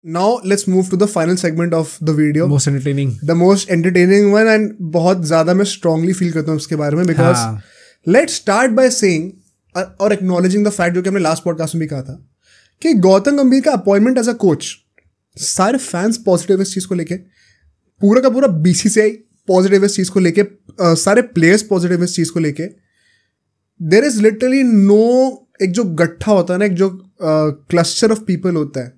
Now let's move to the final segment of the video. Most entertaining. The most entertaining one, and बहुत ज़्यादा मैं strongly feel करता हूँ उसके बारे में because let's start by saying और acknowledging the fact जो कि हमने last podcast में भी कहा था कि गौतम गंभीर का अपॉइंटमेंट एज अ कोच, सारे फैंस पॉजिटिव इस चीज़ को लेके, पूरा का पूरा BCCI पॉजिटिव इस चीज़ को लेके, सारे प्लेयर्स पॉजिटिव इस चीज़ को लेके. देयर इज लिटरली नो, एक जो गट्ठा होता है ना, एक जो क्लस्टर ऑफ पीपल होता है,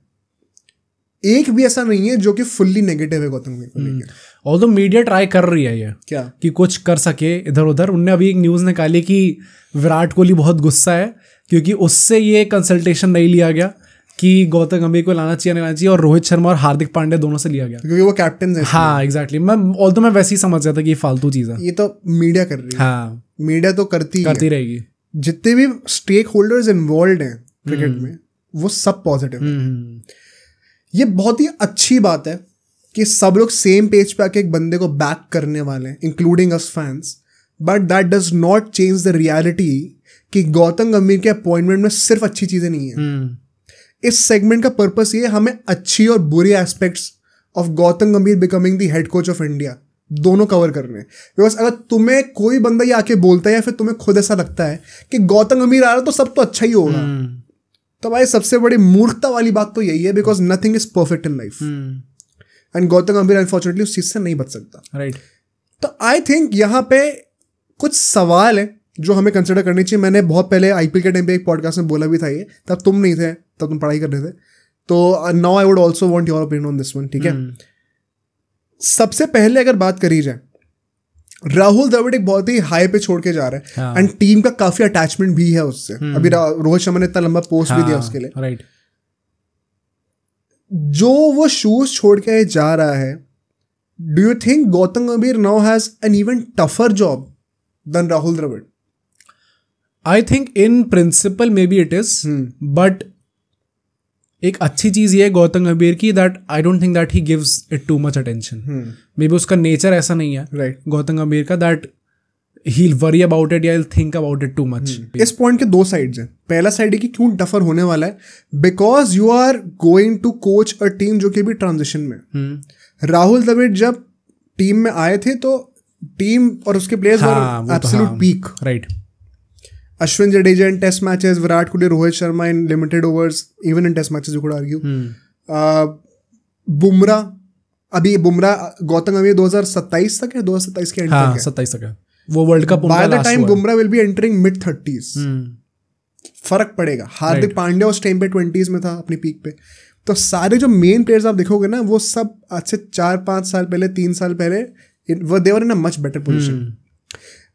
एक भी ऐसा नहीं है जो कि फुल्ली नेगेटिव है गौतम गंभीर को लेके. ऑल्दो मीडिया ट्राई कर रही है ये क्या कि कुछ कर सके इधर उधर. उनने अभी एक न्यूज़ निकाली कि विराट कोहली बहुत गुस्सा है क्योंकि उससे ये कंसल्टेशन नहीं लिया गया कि गौतम गंभीर को लाना चाहिए नहीं लाना चाहिए, और रोहित शर्मा और हार्दिक पांड्या दोनों से लिया गया क्योंकि वो कैप्टन है. हाँ एग्जैक्टली. मैं वैसे ही समझ जाता कि ये फालतू चीज़ है. ये तो मीडिया कर रही है. हाँ मीडिया तो करती रहेगी. जितने भी स्टेक होल्डर्स इन्वॉल्व हैं क्रिकेट में वो सब पॉजिटिव है. ये बहुत ही अच्छी बात है कि सब लोग सेम पेज पे आके एक बंदे को बैक करने वाले हैं, including us fans. But that does not change the reality कि गौतम गंभीर के अपॉइंटमेंट में सिर्फ अच्छी चीजें नहीं है. इस सेगमेंट का पर्पस ये हमें अच्छी और बुरी एस्पेक्ट्स ऑफ गौतम गंभीर becoming the head coach of India दोनों कवर करने हैं. बिकॉज अगर तुम्हें कोई बंदा ये आके बोलता है या फिर तुम्हें खुद ऐसा लगता है कि गौतम गंभीर आ रहा है तो सब तो अच्छा ही होगा, तो भाई सबसे बड़ी मूर्खता वाली बात तो यही है. Because nothing is perfect in life and Gautam गंभीर अनफॉर्चुनेटली उस चीज से नहीं बच सकता. राइट. तो आई थिंक यहाँ पे कुछ सवाल है जो हमें कंसिडर करनी चाहिए. मैंने बहुत पहले IPL के टाइम पे एक पॉडकास्ट में बोला भी था ये, तब तुम नहीं थे, तब तुम पढ़ाई कर रहे थे. तो now I would also want your opinion on this one. ठीक है. सबसे पहले अगर बात करी जाए, राहुल द्रविड़ एक बहुत ही हाई पे छोड़ के जा रहा है एंड टीम का काफी अटैचमेंट भी है उससे. अभी रोहित शर्मा ने इतना लंबा पोस्ट भी दिया उसके लिए. राइट. जो वो शूज छोड़ के जा रहा है, do you think Gautam Gambhir now has an even tougher job than Rahul Dravid? I think in principle maybe it is, but एक अच्छी चीज़ ये है गौतम गंभीर की that I don't think that he gives it too much attention. Maybe उसका nature ऐसा नहीं है right. गौतम गंभीर का that he'll worry about it या he'll think about it too much. इस पॉइंट के दो साइड्स हैं. पहला साइड है कि क्यों टफर होने वाला है, because you are going to coach a team जो कि भी ट्रांजिशन में. राहुल द्रविड़ जब टीम में आए थे तो टीम और उसके players were absolute peak. Right. Ashwin Jadeja in test matches, Virat Kohli, Rohit Sharma in limited overs, even in test matches you could argue. Bumrah, अभी बुमराह गौतम गंभीर 2027 तक है, 2027 के एंड तक है. 27 तक है वो world cup. By the time Bumrah will be entering mid 30s. फर्क पड़ेगा. हार्दिक पांड्या उस टाइम पे 20s में था अपनी पीक पे. तो सारे जो मेन प्लेयर्स आप देखोगे ना, वो सब आज से 4-5 साल पहले, 3 साल पहले दे वर इन अ मच बेटर पोजिशन.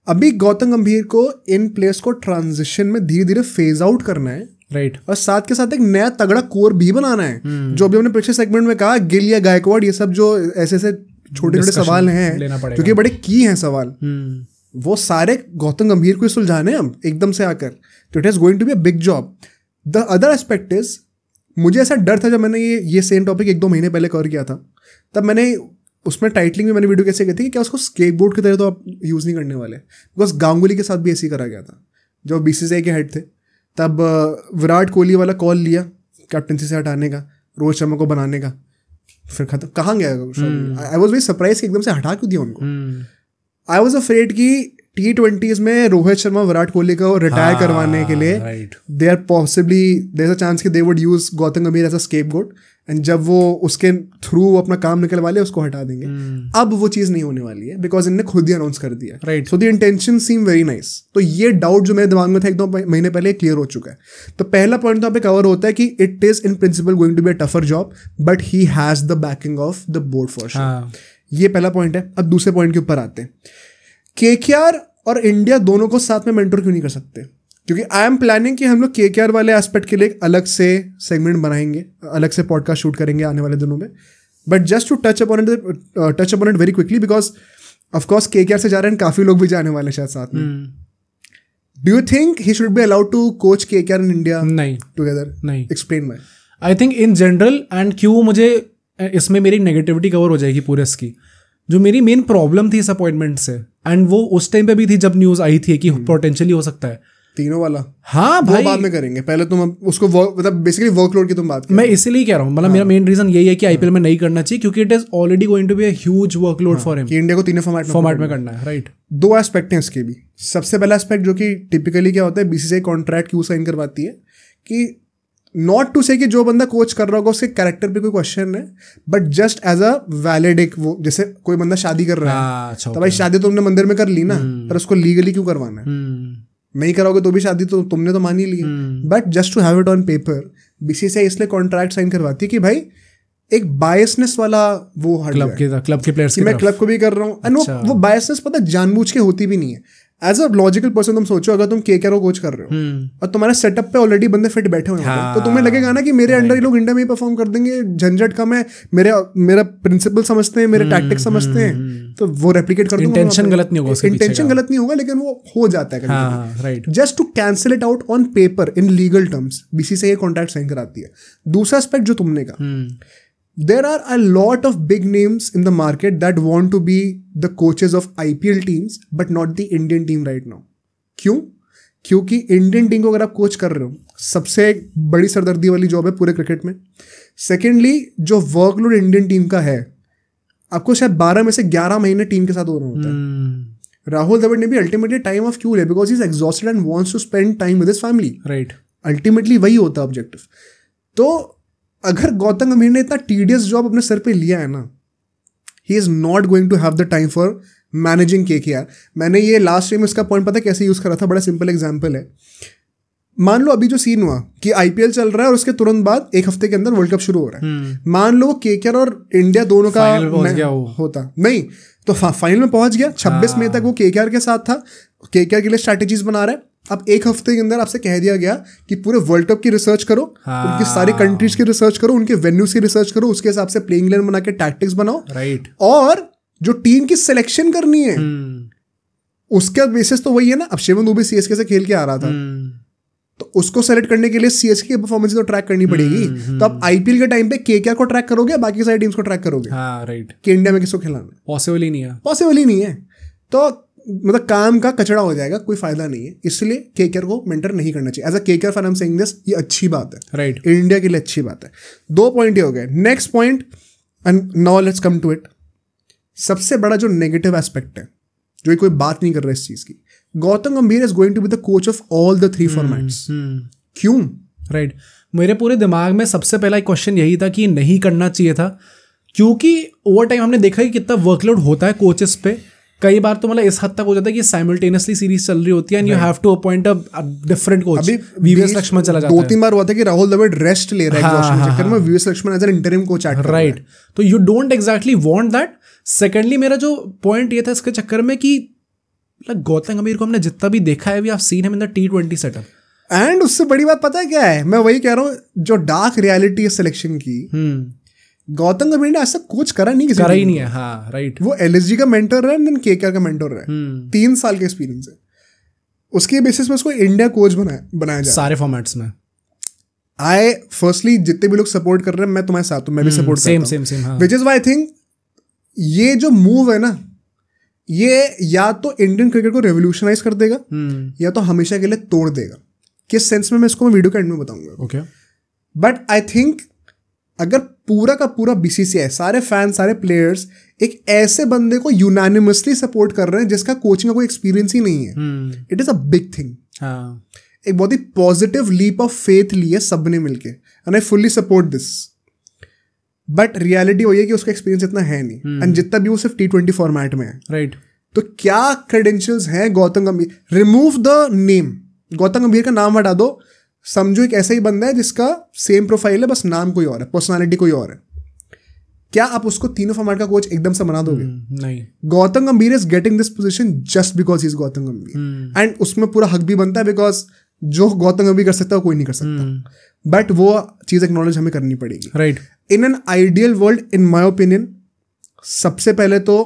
अभी गौतम गंभीर को इन प्लेयर्स को ट्रांजिशन में धीरे धीरे फेज आउट करना है. राइट. और साथ के साथ एक नया तगड़ा कोर भी बनाना है. जो भी हमने पिछले सेगमेंट में कहा, गिल या गायकवाड़, ये सब जो ऐसे ऐसे छोटे छोटे सवाल हैं क्योंकि बड़े की हैं सवाल, वो सारे गौतम गंभीर को सुलझाने हम एकदम से आकर. तो it is going to be a big job. The other aspect is, मुझे ऐसा डर था जब मैंने ये सेम टॉपिक 1-2 महीने पहले कवर किया था, तब मैंने उसमें टाइटलिंग में मैंने वीडियो कैसे की थी कि क्या उसको स्केटबोर्ड की तरह तो आप यूज़ नहीं करने वाले. बिकॉज गांगुली के साथ भी ऐसे ही करा गया था. जब BCCI के हेड थे तब विराट कोहली वाला कॉल लिया कैप्टनसी से हटाने का, रोहित शर्मा को बनाने का, फिर खत्म. कहाँ गया? आई वॉज वेरी सरप्राइज कि एकदम से हटा क्यों दिया उनको. आई वॉज अफ्रेड कि T20s में रोहित शर्मा विराट कोहली को रिटायर करवाने के लिए they are possibly there is a chance कि they would use Gautam Gambhir as a scapegoat, and जब वो उसके थ्रू अपना काम निकलवा ले उसको हटा देंगे. अब वो चीज़ नहीं होने वाली है बिकॉज इनने खुद ही अनाउंस कर दिया. Right. So the intention seem very nice. तो ये डाउट जो मेरे दिमाग में था 1-2 महीने पहले क्लियर हो चुका है. तो पहला पॉइंट तो यहाँ पे कवर होता है कि it is in principle going to be a tougher job, but he has the backing of the board for sure. ये पहला पॉइंट है. अब दूसरे पॉइंट के ऊपर आते हैं. KKR और इंडिया दोनों को साथ में मेंटर क्यों नहीं कर सकते? क्योंकि आई एम प्लानिंग कि हम लोग KKR वाले एस्पेक्ट के लिए एक अलग से सेगमेंट बनाएंगे, अलग से पॉडकास्ट शूट करेंगे आने वाले दिनों में. But just to touch upon it very quickly, because of course KKR से जा रहे हैं, काफ़ी लोग भी जाने वाले शायद साथ में. Do you think he should be allowed to coach KKR in India? नहीं. टुगेदर? नहीं. Explain my. I think in general, and क्यों मुझे इसमें मेरी नेगेटिविटी कवर हो जाएगी पूरे इसकी. जो मेरी मेन प्रॉब्लम थी इस अपॉइंटमेंट से, एंड वो उस टाइम पे भी थी जब न्यूज़ आई थी कि पोटेंशियली हो सकता है, तीनों वाला हाँ भाई, बाद में करेंगे, पहले तुम उसको मतलब बेसिकली वर्कलोड की तुम बात कर। मैं इसीलिए कह रहा हूँ, मतलब मेरा मेन रीजन यही है कि आईपीएल में नहीं करना चाहिए, क्योंकि it is already going to be a huge workload for him. India को तीनों फॉर्मेट में करना है, राइट। दो एस्पेक्ट हैं इसके भी। सबसे पहला एस्पेक्ट जो कि टिपिकली क्या होता है, बीसीसीआई कॉन्ट्रैक्ट क्यों साइन करवाती है कि नॉट टू से कि जो बंदा कोच कर रहा होगा उसके कैरेक्टर पे कोई क्वेश्चन है, but just as a valid एक वो, जैसे कोई बंदा शादी कर रहा है तो भाई शादी तो तुमने मंदिर में कर ली ना, पर उसको लीगली क्यों करवाना है? नहीं कराओगे तो भी शादी तो तुमने तो मान ही ली, but just to have it on paper BCCI इसलिए कॉन्ट्रैक्ट साइन करवाती है कि भाई एक बायसनेस वाला वो क्लब के प्लेयर्स की मैं क्लब को भी कर रहा हूँ। एंड वो बायसनेस पता जानबूझ के होती भी नहीं है। एज अ लॉजिकल पर्सन तुम सोचो, अगर तुम केकेआर को कोच कर रहे हो और तुम्हारे सेटअप पे ऑलरेडी बंदे फिट बैठे हुए हैं, तो तुम्हें लगेगा ना कि मेरे अंडर ये लोग इंडिया में ही परफॉर्म कर देंगे, झंझट कम है, मेरा प्रिंसिपल समझते हैं, मेरे टैक्टिक्स समझते हैं, तो वो रेप्लिकेट कर दूंगा। इंटेंशन गलत नहीं होगा, इंटेंशन गलत नहीं होगा, लेकिन वो हो जाता है right. Just to cancel it out on paper in legal terms BCCI contract sign कराती है। दूसरा एस्पेक्ट जो तुमने कहा, there are a lot of big names in the market that want to be the coaches of IPL teams but not the Indian team right now. क्यों? क्योंकि Indian team को अगर आप कोच कर रहे हो, सबसे बड़ी सरदर्दी वाली जॉब है पूरे क्रिकेट में। सेकेंडली, जो वर्कलोड इंडियन टीम का है, आपको शायद 12 में से 11 महीने टीम के साथ हो रहा होता है। राहुल द्रविड़ ने भी अल्टीमेटली टाइम ऑफ क्यों लिया? Because he is exhausted and wants to spend time with his family, right. Ultimately वही होता है ऑब्जेक्टिव। तो अगर गौतम गंभीर ने इतना टीडियस जॉब अपने सर पे लिया है ना, he is not going to have the time for managing KKR. मैंने ये लास्ट टाइम इसका पॉइंट पता कैसे यूज करा था, बड़ा सिंपल एग्जांपल है। मान लो अभी जो सीन हुआ कि आईपीएल चल रहा है और उसके तुरंत बाद एक हफ्ते के अंदर वर्ल्ड कप शुरू हो रहा है। मान लो केकेआर और इंडिया दोनों का होता नहीं तो फाइनल में पहुंच गया, 26 मई तक वो केकेआर के साथ था, केकेआर के लिए स्ट्रैटेजीज बना रहा है। अब एक हफ्ते के अंदर आपसे कह दिया गया कि पूरे वर्ल्ड कप की रिसर्च करो, उनकी सारी कंट्रीज की रिसर्च करो, उनके वेन्यूज की रिसर्च करो, उसके हिसाब से प्लेइंग इलेवन बना के टैक्टिक्स बनाओ, राइट। और जो टीम की सिलेक्शन करनी है उसका बेसिस तो वही है ना। अब शिवम दुबे सीएसके से खेल के आ रहा था, तो उसको सेलेक्ट करने के लिए सीएसके की परफॉर्मेंस तो ट्रैक करनी पड़ेगी। तो अब आईपीएल के टाइम पे केकेआर को ट्रैक करोगे, बाकी सारी टीम्स को ट्रैक करोगे, राइट, कि इंडिया में किसको खिलाना? पॉसिबल ही नहीं है। तो मतलब काम का कचड़ा हो जाएगा, कोई फायदा नहीं है। इसलिए केकेआर को मेंटर नहीं करना चाहिए। As a KKR fan I am saying this, ये अच्छी बात है, राइट, इंडिया के लिए अच्छी बात है। 2 पॉइंट ये हो गए। Next point, and now let's come to it. सबसे बड़ा जो नेगेटिव एस्पेक्ट है, जो कोई बात नहीं कर रहा है इस चीज की, Gautam Gambhir is going to be the coach of all the 3 formats. क्यों? राइट। मेरे पूरे दिमाग में सबसे पहला क्वेश्चन यही था कि नहीं करना चाहिए था, क्योंकि ओवर टाइम हमने देखा कि कितना वर्कलोड होता है कोचेस पे। कई बार तो मतलब इस हद तक हो जाता है कि साइमल्टेनियसली सीरीज चल रही होती है and you have to appoint a different coach. अभी वीवीएस लक्ष्मण चला जाता है। 2-3 बार हुआ था कि राहुल द्रविड़ रेस्ट ले रहा है एग्जॉस्शन के चक्कर में, VVS Laxman as an interim coach add कर रहा है, राइट। तो you don't exactly want that. Secondly, मेरा जो पॉइंट ये था इसके चक्कर में कि गौतम गंभीर को हमने जितना भी देखा है, we have seen him in the T20 setup, and उससे बड़ी बात पता है क्या है? मैं वही कह रहा हूँ, जो डार्क रियलिटी है सिलेक्शन की, गौतम गंभीर ने आज तक कोच करा नहीं, करा ही नहीं है, हाँ, राइट। वो एलएसजी का मेंटर है, देन केकेआर का मेंटर है, 3 साल का एक्सपीरियंस है। उसके बेसिस पे उसको इंडिया कोच बनाया जाए सारे फॉर्मेट्स में। आई फर्स्टली जितने भी लोग सपोर्ट कर रहे हैं, मैं तुम्हारे साथ हूं, मैं भी सपोर्ट करता हूं, same, which is why I think ये जो मूव है ना, ये या तो इंडियन क्रिकेट को रेवोल्यूशनाइज कर देगा या तो हमेशा के लिए तोड़ देगा। किस सेंस में, मैं इसको वीडियो के एंड में बताऊंगा, ओके। बट आई थिंक अगर पूरा का पूरा बीसीसीआई, सारे फैन, सारे प्लेयर्स एक ऐसे बंदे को यूनानिमसली सपोर्ट कर रहे हैं जिसका कोचिंग का कोई एक्सपीरियंस ही नहीं है, it is a big thing. एक बहुत ही पॉजिटिव लीप ऑफ फेथ ली है सबने मिलके, and I fully support this. But reality वही है कि उसका एक्सपीरियंस इतना है नहीं, एंड जितना भी वो सिर्फ T20 फॉर्मेट में है, राइट। तो क्या क्रेडेंशियल्स हैं गौतम गंभीर? रिमूव द नेम, गौतम गंभीर का नाम हटा दो, समझो एक ऐसा ही बंदा है जिसका सेम प्रोफाइल है, बस नाम कोई और है, पर्सनालिटी कोई और है। क्या आप उसको तीनों फॉर्मेट का कोच एकदम से बना दोगे? नहीं। Gautam Gambhir is getting this position just because he is Gautam गंभीर, एंड उसमें पूरा हक भी बनता है, बिकॉज जो गौतम गंभीर कर सकता है वो कोई नहीं कर सकता। बट वो चीज एक्नॉलेज हमें करनी पड़ेगी, right. In an ideal world, in my opinion, सबसे पहले तो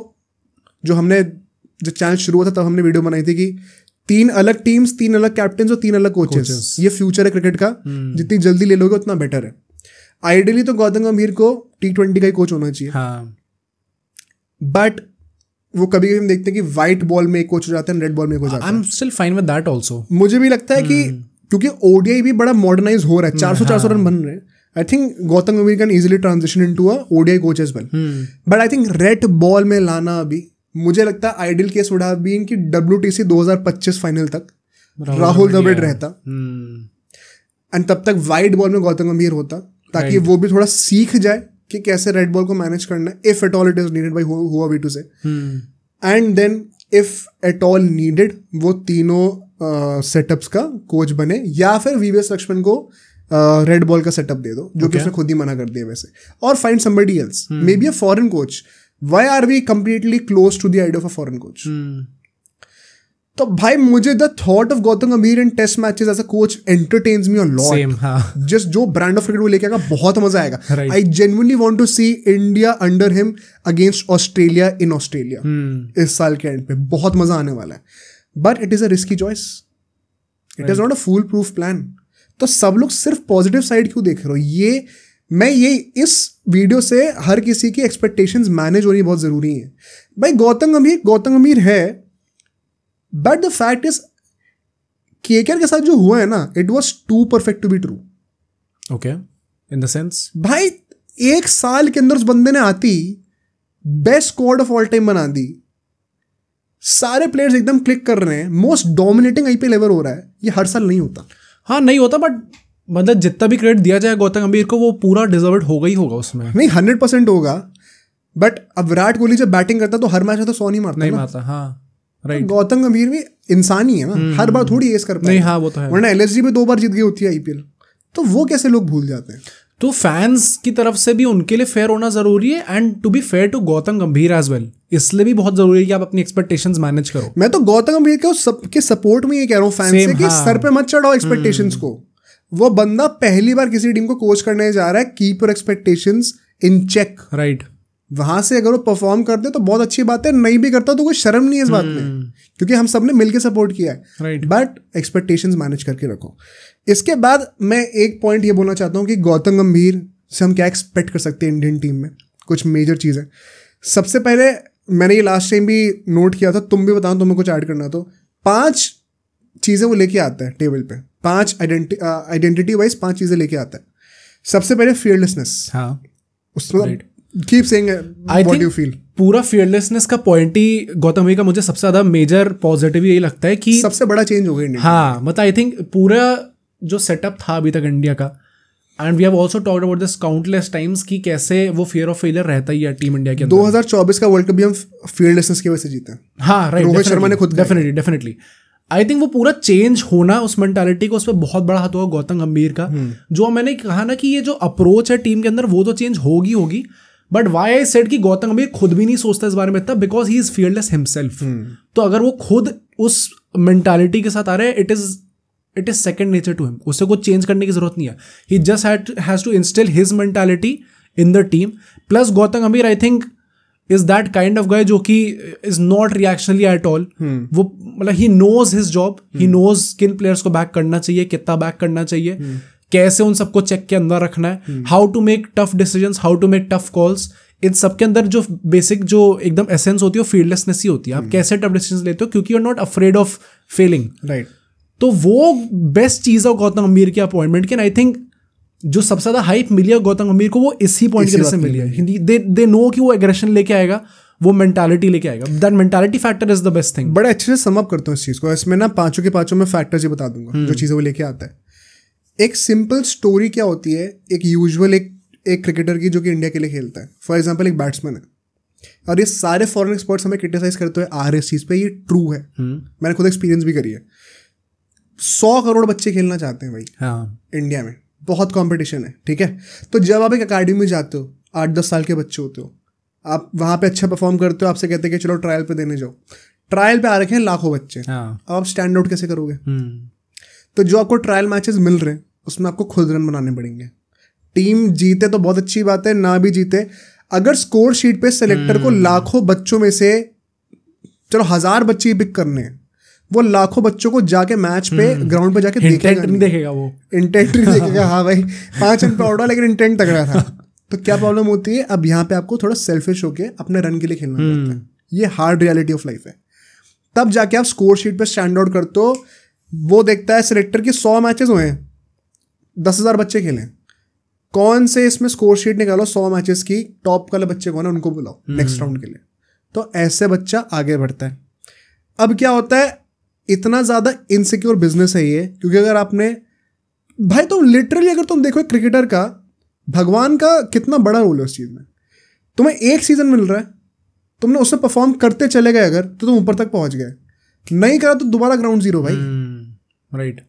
जो हमने, जो चैनल शुरू हुआ था तब हमने वीडियो बनाई थी कि 3 अलग टीम्स, 3 अलग कैप्टन और 3 अलग कोचेस, ये फ्यूचर है क्रिकेट का। जितनी जल्दी ले लोगे उतना बेटर है। आइडियली तो गौतम गंभीर को T20 का ही कोच होना चाहिए, हाँ। बट वो कभी कभी हम देखते हैं कि व्हाइट बॉल में एक कोच हो जाता है, रेड बॉल में एक हो जाता है. I am still fine with that also. मुझे भी लगता है कि क्योंकि ओडीआई भी बड़ा मॉडर्नाइज हो रहा है, 400 रन बन रहे हैं. आई think Gautam Gambhir can easily transition into a ODI coach as well. But I think red ball में लाना अभी मुझे लगता है ideal case would have been कि WTC 2025 फाइनल तक राहुल द्रविड़ रहता एंड तब तक वाइट बॉल में गौतम गंभीर होता, ताकि वो भी थोड़ा सीख जाए कि कैसे रेड बॉल को मैनेज करना है, if at all it is needed by हुआ we to say. And then if at all needed वो तीनों सेटअप्स का कोच बने, या फिर VVS लक्ष्मण को रेड बॉल का सेटअप दे दो, जो कि उसने खुद ही मना कर दिया वैसे, और find somebody else, maybe a foreign coach. Why are we completely close to the idea of a foreign coach? तो भाई मुझे the thought of Gautam Gambhir in test matches as a coach entertains me a lot. Just जो brand of cricket वो लेके आएगा बहुत मजा आएगा. I genuinely want to see India under him against Australia in Australia इस साल के एंड पे. बहुत मजा आने वाला है. But it is a risky choice, it is not a full proof plan. तो सब लोग सिर्फ पॉजिटिव साइड क्यों देख रहे हो? मैं इस वीडियो से हर किसी की एक्सपेक्टेशंस मैनेज होनी बहुत जरूरी है. भाई गौतम गंभीर है, but the fact is KKR के साथ जो हुआ है ना, it was too perfect to be true. Okay, in the sense भाई एक साल के अंदर उस बंदे ने आती best squad of all time बना दी, सारे प्लेयर्स एकदम क्लिक कर रहे हैं, मोस्ट डोमिनेटिंग IPL एवर हो रहा है. ये हर साल नहीं होता. हाँ नहीं होता, बट मतलब जितना भी क्रेडिट दिया जाए गौतम गंभीर को वो पूरा डिजर्व्ड होगा ही होगा उसमें. नहीं 100% होगा, बट अब विराट कोहली जब बैटिंग करता तो हर मैच में तो 100 नहीं मारता. हाँ राइट. गौतम गंभीर भी इंसान ही है ना, हर बार थोड़ी एस कर पाए. नहीं हाँ वो तो है. वरना LSG भी 2 बार जीत गई होती है IPL. तो वो कैसे लोग भूल जाते हैं? तो फैंस की तरफ से भी उनके लिए फेयर होना जरूरी है, and to be fair to Gautam Gambhir as well. इसलिए भी बहुत जरूरी है कि आप अपनी एक्सपेक्टेशंस मैनेज करो. मैं तो गौतम गंभीर के सपोर्ट में ये कह रहा हूँ फैंस से कि सर पे मत चढ़ाओ एक्सपेक्टेशंस को. वो बंदा पहली बार किसी टीम को कोच करने जा रहा है, keep your expectations in check. Right. वहां से अगर वो परफॉर्म करते तो बहुत अच्छी बात है, नहीं भी करता तो कोई शर्म नहीं है इस बात में, क्योंकि हम सबने मिलकर सपोर्ट किया है. राइट. बट एक्सपेक्टेशंस मैनेज करके रखो. इसके बाद मैं एक पॉइंट ये बोलना चाहता हूँ कि गौतम गंभीर से हम क्या एक्सपेक्ट कर सकते हैं इंडियन टीम में. कुछ मेजर चीज़ें. सबसे पहले मैंने ये लास्ट टाइम भी नोट किया था, तुम भी बताओ तुम्हें कुछ ऐड करना. तो 5 चीज़ें वो लेके आता है टेबल पे, 5 आइडेंटिटी वाइज 5 चीज़ें लेके आता है. सबसे पहले फियरलेसनेस. हाँ उसमें keep saying what you feel. पूरा फियरलेसनेस का पॉइंट ही गौतम गंभीर का मुझे सबसे ज्यादा मेजर पॉजिटिव यही लगता है कि सबसे बड़ा चेंज हो गया इंडिया. हाँ मतलब आई थिंक पूरा जो सेटअप था अभी तक इंडिया का, and we have also talked about this countless times कि कैसे वो फियर ऑफ फेलियर रहता ही है टीम इंडिया के अंदर. 2024 का वर्ल्ड कप भी हम फियरलेसनेस की वजह से जीते. हाँ राइट. रोहित शर्मा ने खुद डेफिनेटली आई थिंक वो पूरा चेंज होना उस मेंटालिटी को, उस पर बहुत बड़ा हाथ होगा गौतम गंभीर का. जो मैंने कहा ना कि ये जो अप्रोच है टीम के अंदर वो तो चेंज होगी. बट वाई आई सेड कि गौतम गंभीर खुद भी नहीं सोचता इस बारे में इतना, because he is fearless himself. तो अगर वो खुद उस मेंटालिटी के साथ आ रहे हैं, it is second nature to him. उससे कुछ चेंज करने की जरूरत नहीं है. He just has to instil his mentality in the team. Plus Gautam Gambhir I think is that kind of guy जो कि is not reactionary at all. वो मतलब he knows his job, he knows किन प्लेयर्स को बैक करना चाहिए, कितना back करना चाहिए, कैसे उन सबको चेक के अंदर रखना है, how to make tough decisions, how to make tough calls. इन सब के अंदर जो बेसिक जो एकदम एसेंस होती है वो फील्डलेसनेस ही होती है. आप कैसे टफ डिसीजंस लेते हो क्योंकि you are not afraid of failing. Right. तो वो बेस्ट चीज है गौतम गंभीर की अपॉइंटमेंट की. आई थिंक जो सबसे ज्यादा हाइप मिली है गौतम गंभीर को वो इसी पॉइंट की वजह से मिली है. दे नो कि वो एग्रेशन लेके आएगा, वो मेंटालिटी लेके आएगा. That mentality factor is the best thing. बड़े अच्छे से सम अप करता हूँ इस चीज को. इसमें ना 5 के 5 मैं फैक्टर्स ही बता दूंगा जो चीजें वो लेके आता है. एक सिंपल स्टोरी क्या होती है एक यूजुअल एक क्रिकेटर की जो कि इंडिया के लिए खेलता है. फॉर एग्जांपल एक बैट्समैन है, और ये सारे फॉरेन एक्सपर्ट्स हमें क्रिटिसाइज करते हुए आ रहे इस चीज़ पे. ये ट्रू है, मैंने खुद एक्सपीरियंस भी करी है. 100 करोड़ बच्चे खेलना चाहते हैं भाई. हाँ. इंडिया में बहुत कंपटीशन है. ठीक है. तो जब आप एक अकेडमी में जाते हो, 8-10 साल के बच्चे होते हो, आप वहाँ पे अच्छा परफॉर्म करते हो, आपसे कहते हैं कि चलो ट्रायल पे देने जाओ. ट्रायल पे आ रखे हैं लाखों बच्चे. अब आप स्टैंड आउट कैसे करोगे? तो जो आपको ट्रायल मैचेस मिल रहे हैं उसमें आपको खुद रन बनाने पड़ेंगे. टीम जीते तो बहुत अच्छी बात है, ना भी जीते, अगर स्कोर शीट पे सेलेक्टर को लाखों बच्चों में से चलो 1000 बच्चे ही पिक करने हैं, वो लाखों बच्चों को जाके मैच पे ग्राउंड पे जाके देखेगा नहीं देखेगा. वो इंटेंट नहीं देखेगा. हाँ भाई 5 रन पे आउट हुआ लेकिन इंटेंट तगड़ा था. तो क्या प्रॉब्लम होती है? अब यहाँ पे आपको थोड़ा सेल्फिश होके अपने रन के लिए खेलना पड़ता है. ये हार्ड रियलिटी ऑफ लाइफ है। तब जाके आप स्कोर शीट पे स्टैंड आउट करते हो। वो देखता है सिलेक्टर की 100 मैचेस हुए हैं, 10,000 बच्चे खेलें, कौन से इसमें स्कोर शीट निकालो 100 मैचेस की, टॉप वाले बच्चे कौन है उनको बुलाओ नेक्स्ट राउंड के लिए। तो ऐसे बच्चा आगे बढ़ता है। अब क्या होता है, इतना ज़्यादा इनसिक्योर बिजनेस है ये, क्योंकि अगर आपने भाई तुम लिटरली अगर तुम देखो क्रिकेटर का, भगवान का कितना बड़ा रोल है उस चीज़ में। तुम्हें एक सीजन मिल रहा है, तुमने उसमें परफॉर्म करते चले गए अगर, तो तुम ऊपर तक पहुंच गए। नहीं करा तो दोबारा ग्राउंड जीरो भाई। राइट।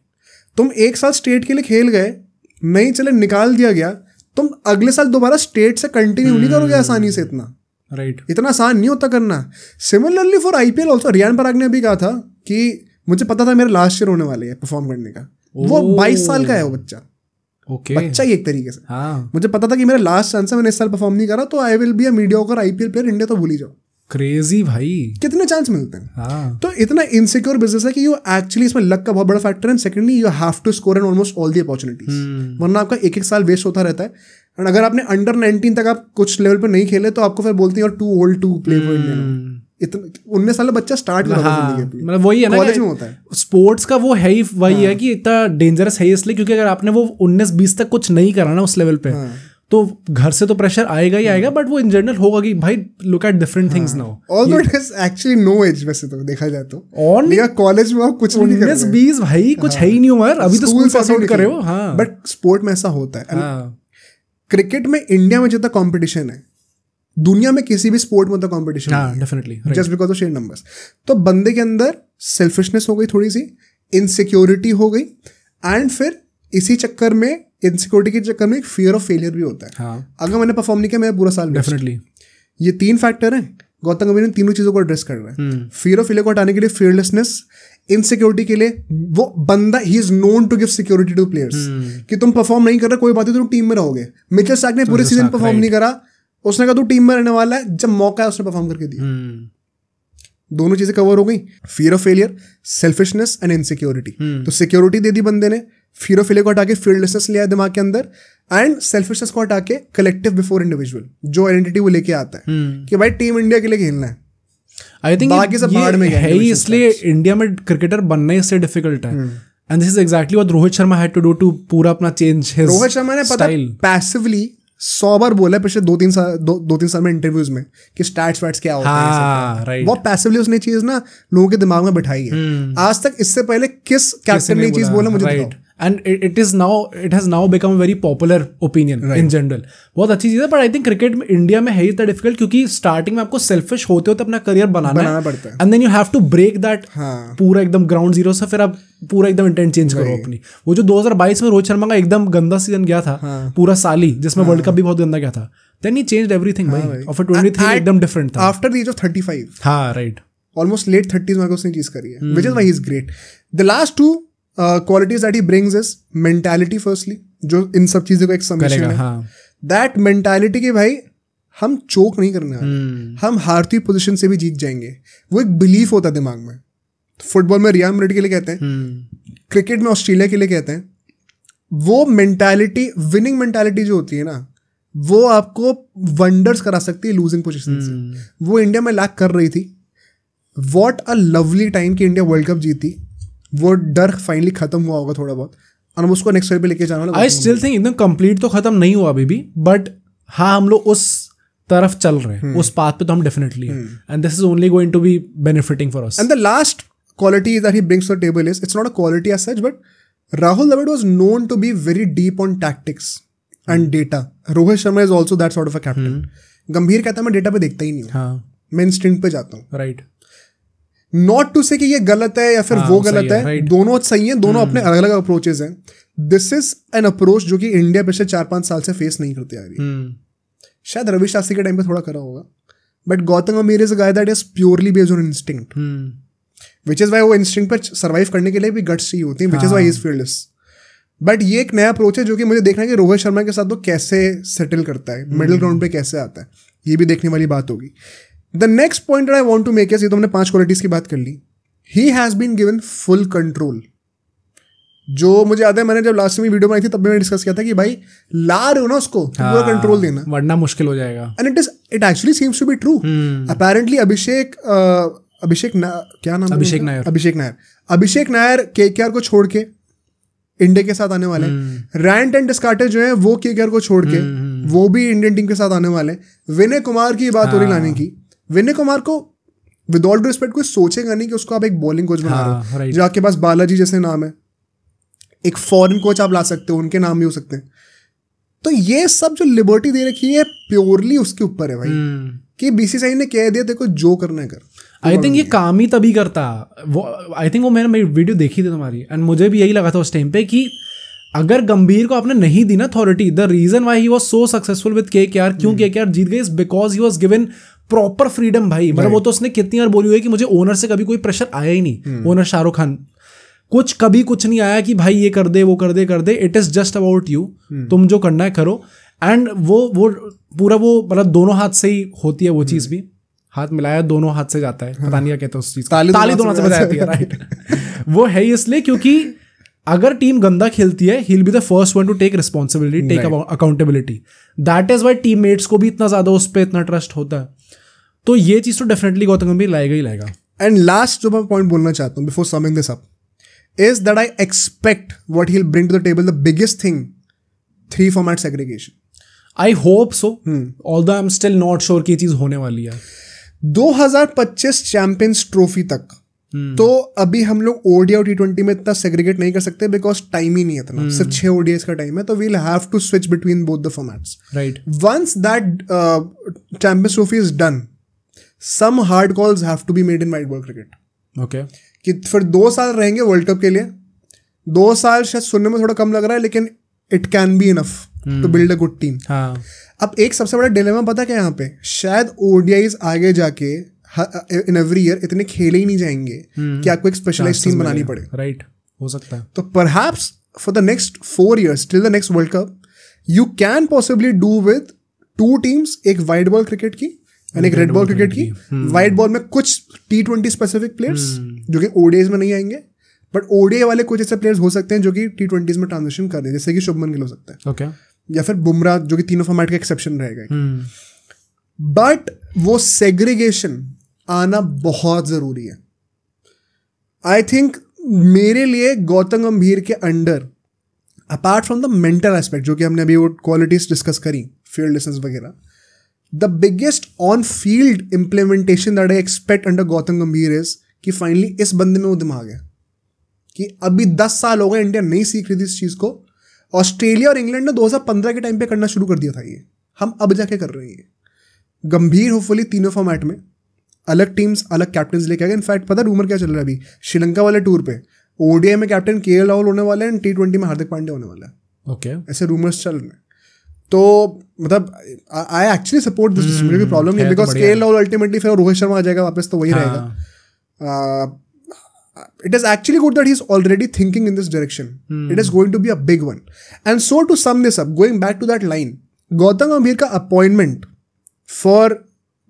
तुम एक साल स्टेट के लिए खेल गए, नहीं चले निकाल दिया गया, तुम अगले साल दोबारा स्टेट से कंटिन्यू नहीं करोगे आसानी से इतना। राइट। इतना आसान नहीं होता करना। Similarly for IPL also, Riyan Parag ने अभी कहा था कि मुझे पता था मेरा लास्ट ईयर होने वाले है परफॉर्म करने का। वो 22 साल का है वो बच्चा। बच्चा ही एक तरीके से। मुझे पता था कि मेरा लास्ट चांस है, मैंने इस साल परफॉर्म नहीं करा तो I will be a mediocre IPL player, India तो भूल ही जाओ। क्रेजी भाई, कितने चांस मिलते हैं। तो इतना इनसिक्योर बिजनेस है कि यू एक्चुअली, इसमें लक का बहुत बड़ा फैक्टर है। Secondly you have to score in almost all the opportunities, वरना आपका एक साल वेस्ट होता रहता है। एंड अगर आपने अंडर 19 तक आप कुछ लेवल पर नहीं खेले तो आपको फिर बोलते हैं too old to play for India. इतना 19 साल बच्चा स्टार्ट कर रहा है, मतलब वही है ना, कॉलेज में होता है। स्पोर्ट्स का वो है ही वही है कि इतना डेंजरस है इसलिए क्योंकि अगर आपने वो 19-20 तक कुछ नहीं करा ना उस लेवल पे, तो घर से तो प्रेशर आएगा ही आएगा, बट वो इन जनरल होगा कि भाई look at different things now. Although it is actually no age वैसे तो देखा जाए तो, और या कॉलेज में आप कुछ नहीं कर रहे 19-20 भाई कुछ है ही नहीं उम्र, अभी तो स्कूल पास आउट कर रहे हो। हाँ, बट स्पोर्ट में ऐसा होता है। क्रिकेट में इंडिया में जितना कंपटीशन है, दुनिया में किसी भी स्पोर्ट में उतना कंपटीशन है definitely, just because of share numbers. तो बंदे के अंदर सेल्फिशनेस हो गई, थोड़ी सी इनसिक्योरिटी हो गई, एंड फिर इसी चक्कर में, इनसिक्योरिटी के चक्कर में एक फियर ऑफ फेलियर भी होता है। हाँ। अगर मैंने परफॉर्म नहीं किया मैं पूरा साल डेफिनेटली। ये 3 फैक्टर हैं। गौतम गंभीर ने तीनों चीजों को एड्रेस कर रहा है। फियर ऑफ फेलियर को हटाने के लिए फियरलेसनेस, इनसिक्योरिटी के लिए वो बंदा ही is known to give security to players कि तुम परफॉर्म नहीं कर रहे कोई बात नहीं, तुम टीम में रहोगे। मिचेल स्टार्क ने पूरे सीजन परफॉर्म नहीं करा, उसने कहा तू टीम में रहने वाला है, जब मौका है उसने परफॉर्म करके दिया। दोनों चीजें कवर हो गई, fear of failure, selfishness and insecurity. तो सिक्योरिटी दे दी बंदे ने, फियर ऑफ फेलियर को हटा के फील्डलेसनेस लिया दिमाग के अंदर, एंड सेल्फिशनेस को हटा के कलेक्टिव बिफोर इंडिविजुअल, जो आइडेंटिटी वो लेके आता है कि भाई टीम इंडिया के लिए खेलना है। आई थिंक बाकी सब बाहर में है ही, इसलिए इंडिया में क्रिकेटर बनना ही इससे डिफिकल्ट है। And this is exactly what Rohit Sharma had to do to पूरा अपना चेंज हिज। रोहित शर्मा ने पता पैसिवली 100 बार बोला पिछले 2-3 साल में इंटरव्यूज में कि स्टैट्स वैट्स क्या होता है। राइट। वो पैसिवली उसने चीज ना लोगों के दिमाग में बैठाई है। आज तक इससे पहले किस कैप्टन ने चीज बोला मुझे बताओ। And it has now become a very popular opinion in general. बहुत अच्छी चीज़ है, but I think क्रिकेट में इंडिया में है ही इतना डिफिकल्ट क्योंकि स्टार्टिंग में आपको सेल्फिश होते होते अपना करियर बनाना पड़ता है, and then you have to break that पूरा एकदम ग्राउंड जीरो से, फिर आप पूरा एकदम इंटेंट चेंज करो अपनी। वो जो 2022 में रोहित शर्मा का एकदम गंदा सीजन गया था, पूरा साल ही, जिसमें वर्ल्ड कप भी बहुत गंदा गया था, then he changed everything भाई। और फिर 23 एकदम डिफरेंट था आफ्टर द एज ऑफ 35। हाँ राइट, ऑलमोस्ट लेट 30s में उसने चीज करी है, which is why he is great. The last 2 qualities that he brings is mentality firstly, जो इन सब चीजों का एक समेशन है। That mentality कि भाई हम चोक नहीं करने वाले, हम हारती पोजीशन से भी जीत जाएंगे। वो एक बिलीफ होता है दिमाग में। फुटबॉल में रियान पराग के लिए कहते हैं, क्रिकेट में ऑस्ट्रेलिया के लिए कहते हैं। वो मेंटालिटी, विनिंग मेंटालिटी जो होती है ना, वो आपको वंडर्स करा सकती है लूजिंग पोजीशन से। वो इंडिया में लैक कर रही थी। वॉट अ लवली टाइम कि इंडिया वर्ल्ड कप जीती। वो डर फाइनली खत्म हुआ होगा थोड़ा बहुत, और हम उसको नेक्स्ट लेवल पे लेके जाना। आई स्टिल थिंक एकदम कंप्लीट तो खत्म नहीं हुआ अभी भी, बट हाँ हम लोग उस तरफ चल रहे हैं, उस पाथ पे तो हम डेफिनेटली हैं, and this is only going to be benefiting for us. And the last quality that he brings to the table is, it's not a quality as such, but Rahul Dravid was known to be very deep on tactics and data. Rohit Sharma is also that sort of a captain. Gambhir कहता है मैं data पे देखता ही नहीं हूँ, मैं instinct पे जाता हूँ। राइट। नॉट टू से कि ये गलत है या फिर वो गलत है, दोनों सही है, दोनों अपने अलग अलग अप्रोचेज हैं। दिस इज एन अप्रोच जो कि इंडिया पिछले 4-5 साल से फेस नहीं करती आ रही। शायद रवि शास्त्री के टाइम पे थोड़ा करा होगा, but Gautam Gambhir is a guy that is purely based on instinct, which is why वो इंस्टिंक्ट पर सर्वाइव करने के लिए भी गट्स चाहिए होती है, which is why is fearless. But ये एक नया अप्रोच है जो कि मुझे देखना है कि रोहित शर्मा के साथ वो कैसे सेटल करता है, मिडिल ग्राउंड पे कैसे आता है, ये भी देखने वाली बात होगी। The next point I want to make is, ये तो हमने 5 क्वालिटीज की बात कर ली। He has been given full control जो मुझे याद है मैंने जब लास्ट में वीडियो बनाई थी तब मैंने डिस्कस किया था कि भाई ला रहे हो ना उसको पूरा कंट्रोल देना, वरना मुश्किल हो जाएगा. And it actually seems to be true. Apparently Abhishek Nayar KKR को छोड़ के इंडिया के साथ आने वाले. रैंट एंड डिस्कार्टे जो है वो केकेआर को छोड़ के वो भी इंडियन टीम के साथ आने वाले. विनय कुमार की बात हो रही लाने की. विनय कुमार को विद ऑल रिस्पेक्ट कोई सोचेगा नहीं कि उसको आप एक बॉलिंग कोच बना रहे हो. जो आपके पास बालाजी जैसे नाम है, एक फॉरेन कोच आप ला सकते हो, उनके नाम भी हो सकते हैं. तो ये सब जो लिबर्टी दे रखी है प्योरली उसके ऊपर है भाई, कि बीसीसीआई ने कह दिया देखो जो करना है कर. आई थिंक ये काम ही तभी करता वो. आई थिंक वो मैंने वीडियो देखी थी तुम्हारी एंड मुझे भी यही लगा था उस टाइम पे कि अगर गंभीर को आपने नहीं दी ना authority, the reason why he was so successful with KKR, क्यों केकेआर जीत गई, is because he was given proper freedom भाई. मतलब वो तो उसने कितनी बार बोली हुई है कि मुझे ओनर से कभी कोई प्रेशर आया ही नहीं. ओनर शाहरुख खान कभी कुछ नहीं आया कि भाई ये कर दे वो कर दे. It is just about you, तुम जो करना है करो. एंड वो पूरा वो मतलब दोनों हाथ से ही होती है वो चीज़ भी. हाथ मिलाया दोनों हाथ से जाता है, पता नहीं क्या कहते हैं उस चीज़, ताली दोनों हाथ से बजाई जाती है. राइट. वो है इसलिए क्योंकि अगर टीम गंदा खेलती है, he'll be the first one to take responsibility, take accountability. That is why teammates को भी इतना ज्यादा उस पर इतना ट्रस्ट होता है. तो ये चीज तो डेफिनेटली गौतम गंभीर लाएगा ही लाएगा. एंड लास्ट जो मैं पॉइंट बोलना चाहता हूँ before summing this up is that I expect what he'll bring to the table, the biggest thing, 3 format segregation. I hope so. Although I'm still not sure कि ये चीज होने वाली है. 2025 चैंपियंस ट्रॉफी तक तो अभी हम लोग ओडीआई और T20 में इतना सेग्रीगेट नहीं कर सकते बिकॉज टाइम ही नहीं है इतना. सिर्फ 6 ODIs का टाइम है, तो we'll have to switch between both the formats. Right. Once that champions trophy is done, some hard calls have to be made in white ball cricket. Okay. कि फिर 2 साल रहेंगे वर्ल्ड कप के लिए. 2 साल शायद सुनने में थोड़ा कम लग रहा है, लेकिन it can be enough to build a good team. अब एक सबसे बड़ा डिलेमा पता क्या यहाँ पे, शायद ओडीआईज आगे जाके इन एवरी ईयर इतने खेले ही नहीं जाएंगे कि आपको एक स्पेशलाइज्ड टीम बनानी पड़े. राइट. हो सकता है. तो perhaps for the next 4 years till the next world cup you can possibly do with 2 teams, एक वाइट बॉल क्रिकेट की एक रेड बॉल क्रिकेट की. व्हाइट बॉल में कुछ T20 स्पेसिफिक प्लेयर्स जो कि ओडीआईज में नहीं आएंगे, बट ओडीआई वाले कुछ ऐसे प्लेयर्स हो सकते हैं जो कि T20s में ट्रांजिशन कर रहे हैं, जैसे कि शुभमन गिल हो सकता है. ओके. या फिर बुमराह जो कि तीनों फॉर्मेट का एक्सेप्शन रहेगा. बट वो सेग्रीगेशन आना बहुत जरूरी है. आई थिंक मेरे लिए गौतम गंभीर के under, apart from the mental aspect जो कि हमने अभी वो क्वालिटीज डिस्कस करी, फील्डलेसनेस वगैरह, the biggest on-field implementation that I expect under Gautam गंभीर is कि फाइनली इस बंदे में वो दिमाग है कि अभी 10 साल हो गए इंडिया नहीं सीख रही थी इस चीज़ को. ऑस्ट्रेलिया और इंग्लैंड ने 2015 के टाइम पे करना शुरू कर दिया था, ये हम अब जाके कर रहे हैं. गंभीर होपफुली तीनों फॉर्मेट में अलग टीम्स अलग कैप्टन लेके आएगा. इनफैक्ट पता रूमर क्या चल रहा है अभी, श्रीलंका वाले टूर पे ओडीआई में कैप्टन KL राहुल होने वाले हैं, T20 में हार्दिक पांड्या होने वाला है. ओके. ऐसे रूमर्स चल रहे हैं. तो मतलब I actually support this decision. मुझे कोई प्रॉब्लम नहीं, बिकॉज KL राहुल अल्टीमेटली फिर रोहित शर्मा आ जाएगा वापस, तो वही रहेगा. It is actually good that he is already thinking in this direction. It is going to be a big one. And so to sum this up, going back to that line, Gautam Gambhir का appointment for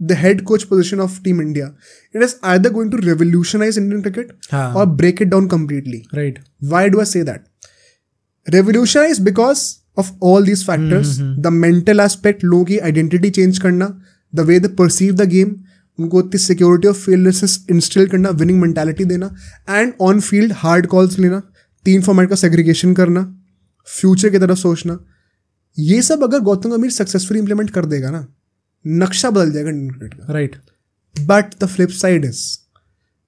the head coach position of Team India, it is either going to revolutionize Indian cricket or break it down completely. Right. Why do I say that? Revolutionize because of all these factors. The mental aspect, लोगों की identity change करना, the way they perceive the game, उनको इतनी security of फील्डलेसनेस instil करना, winning mentality देना, and on field hard calls लेना, 3 format का segregation करना, फ्यूचर की तरफ सोचना, ये सब अगर गौतम गंभीर सक्सेसफुली इंप्लीमेंट कर देगा ना, नक्शा बदल जाएगा इंडियन क्रिकेट का. Right. But the flip side is,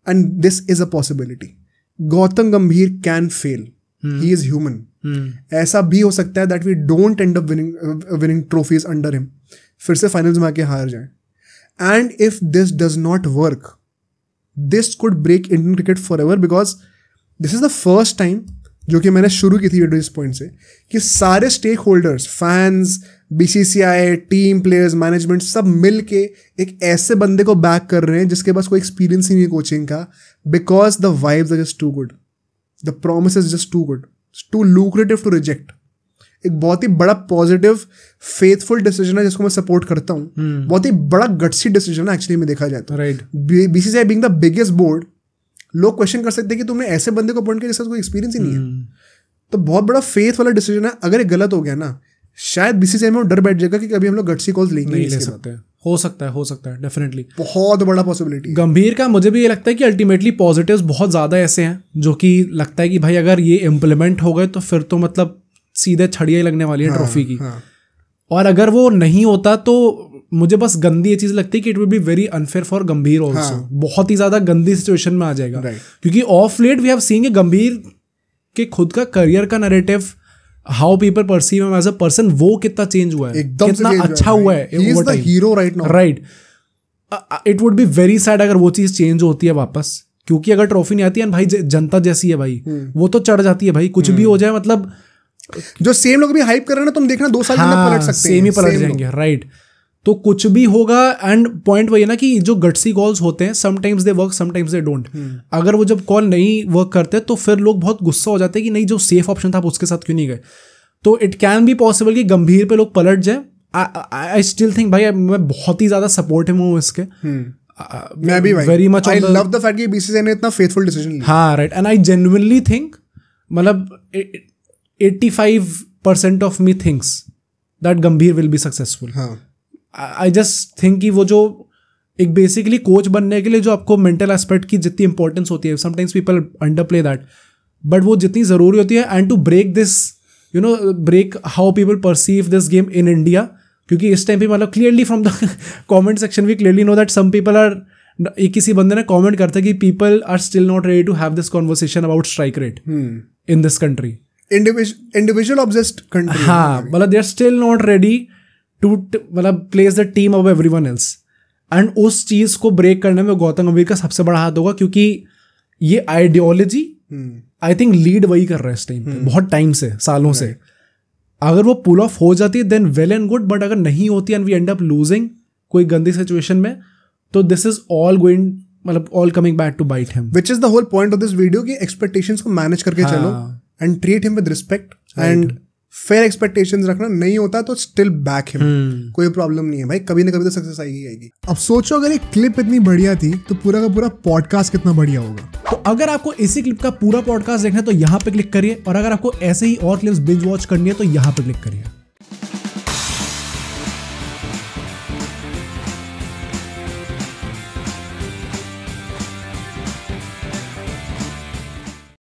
and this is a possibility, Gautam Gambhir can fail. He is human. ऐसा भी हो सकता है that we don't end up winning trophies under him, फिर से फाइनल्स में आके हार जाए. And if this does not work, this could break Indian cricket forever, because this is the first time, जो कि मैंने शुरू की थी वीडियो इस पॉइंट से, कि सारे stakeholders, fans, BCCI, team, players, management, सब मिल के एक ऐसे बंदे को बैक कर रहे हैं जिसके पास कोई एक्सपीरियंस ही नहीं है कोचिंग का, because the vibes are just too good, the promise is just too good, too lucrative to reject. एक बहुत ही बड़ा पॉजिटिव फेथफुल डिसीजन है जिसको मैं सपोर्ट करता हूँ. बहुत ही बड़ा गट्सी डिसीजन है एक्चुअली में देखा जाए तो. Right. BCCI being the biggest board, लोग क्वेश्चन कर सकते हैं कि तुमने ऐसे बंदे को अपॉइंट किया जिसका कोई एक्सपीरियंस ही नहीं है. तो बहुत बड़ा फेथ वाला डिसीजन है। अगर ये गलत हो गया ना, शायद बीसीसीआई में डर बैठ जाएगा कि कभी हम लोग गट्सी कॉल्स लेंगे नहीं ले सकते। हो सकता है डेफिनेटली, बहुत बड़ा पॉसिबिलिटी। गंभीर का मुझे भी ये लगता है कि अल्टीमेटली पॉजिटिव्स बहुत ज़्यादा ऐसे हैं जो कि लगता है कि भाई अगर ये इम्प्लीमेंट हो गए तो फिर तो मतलब सीधे छड़ियाँ लगने वाली है ट्रॉफी की। और अगर वो नहीं होता तो मुझे बस गंदी ये चीज़ लगती है कि it will be very unfair for Gambhir also. बहुत ही ज़्यादा गंदी सिचुएशन में आ जाएगा, क्योंकि of late we have seen कि गंभीर के खुद का करियर का narrative, how people perceive him as a person, वो कितना चेंज हुआ है, कितना अच्छा हुआ है। He is the hero right now. Right, it would be very sad अगर वो चीज़ चेंज होती है वापस, क्योंकि अगर ट्रॉफी नहीं आती है भाई, जनता जैसी है भाई, वो तो चढ़ जाती है भाई, कुछ भी हो जाए। मतलब जो सेम लोग भी हाइप कर रहे हैं ना, तुम देखना 2 साल के अंदर पलट सकते हैं, सेम ही पलट जाएंगे। राइट, तो कुछ भी होगा। एंड पॉइंट वही है ना कि जो गट्सी कॉल्स होते हैं, sometimes they work, sometimes they don't. अगर वो जब कॉल नहीं वर्क करते तो फिर लोग बहुत गुस्सा हो जाते हैं कि नहीं, जो सेफ ऑप्शन था आप उसके साथ क्यों नहीं गए। तो इट कैन बी पॉसिबल कि गंभीर पे लोग पलट जाए। आई स्टिल थिंक भाई, मैं बहुत ही ज्यादा सपोर्टिव हूँ इसके। मैं भी very much, I love the fact कि बीसीसीआई ने इतना फेथफुल डिसीजन लिया। हाँ right, and I genuinely think, मतलब 85% ऑफ मी थिंक्स दैट गंभीर will be successful. I just think कि वो जो एक बेसिकली कोच बनने के लिए जो आपको मेंटल एस्पेक्ट की जितनी इंपॉर्टेंस होती है, sometimes people underplay that, but वो जितनी ज़रूरी होती है, and to break this, you know, break how people perceive this game in India. क्योंकि इस टाइम पे मतलब clearly from the comment section we clearly know that some people are, किसी बंदे ने कमेंट करता है कि people are still not ready to have this conversation about strike rate in this country, individual obsessed country. हाँ, मतलब they are still not ready to मतलब place the team of everyone else. And उस चीज़ को break करने में गौतम गंभीर का सबसे बड़ा हाथ होगा, क्योंकि ये आइडियोलॉजी आई थिंक लीड वही कर रहा है इस टाइम पे, बहुत टाइम से, सालों से। अगर वो पुल ऑफ हो जाती है then well and good, but अगर नहीं होती and we end up losing कोई गंदी सिचुएशन में, तो दिस इज ऑल गोइंग, मतलब all coming back to bite him. Which is the whole point of this video कि एक्सपेक्टेशंस को मैनेज करके चलो and treat him with respect and fair expectations रखना। नहीं होता तो स्टिल बैक हिम, कोई प्रॉब्लम नहीं है भाई, कभी ना कभी तो सक्सेस आएगी। अब सोचो अगर ये क्लिप इतनी बढ़िया थी तो पूरा का पूरा पॉडकास्ट कितना बढ़िया होगा। तो अगर आपको इसी क्लिप का पूरा पॉडकास्ट देखना है तो यहाँ पे क्लिक करिए, और अगर आपको ऐसे ही और क्लिप्स बिंज वॉच करनी है तो यहाँ पे क्लिक करिए।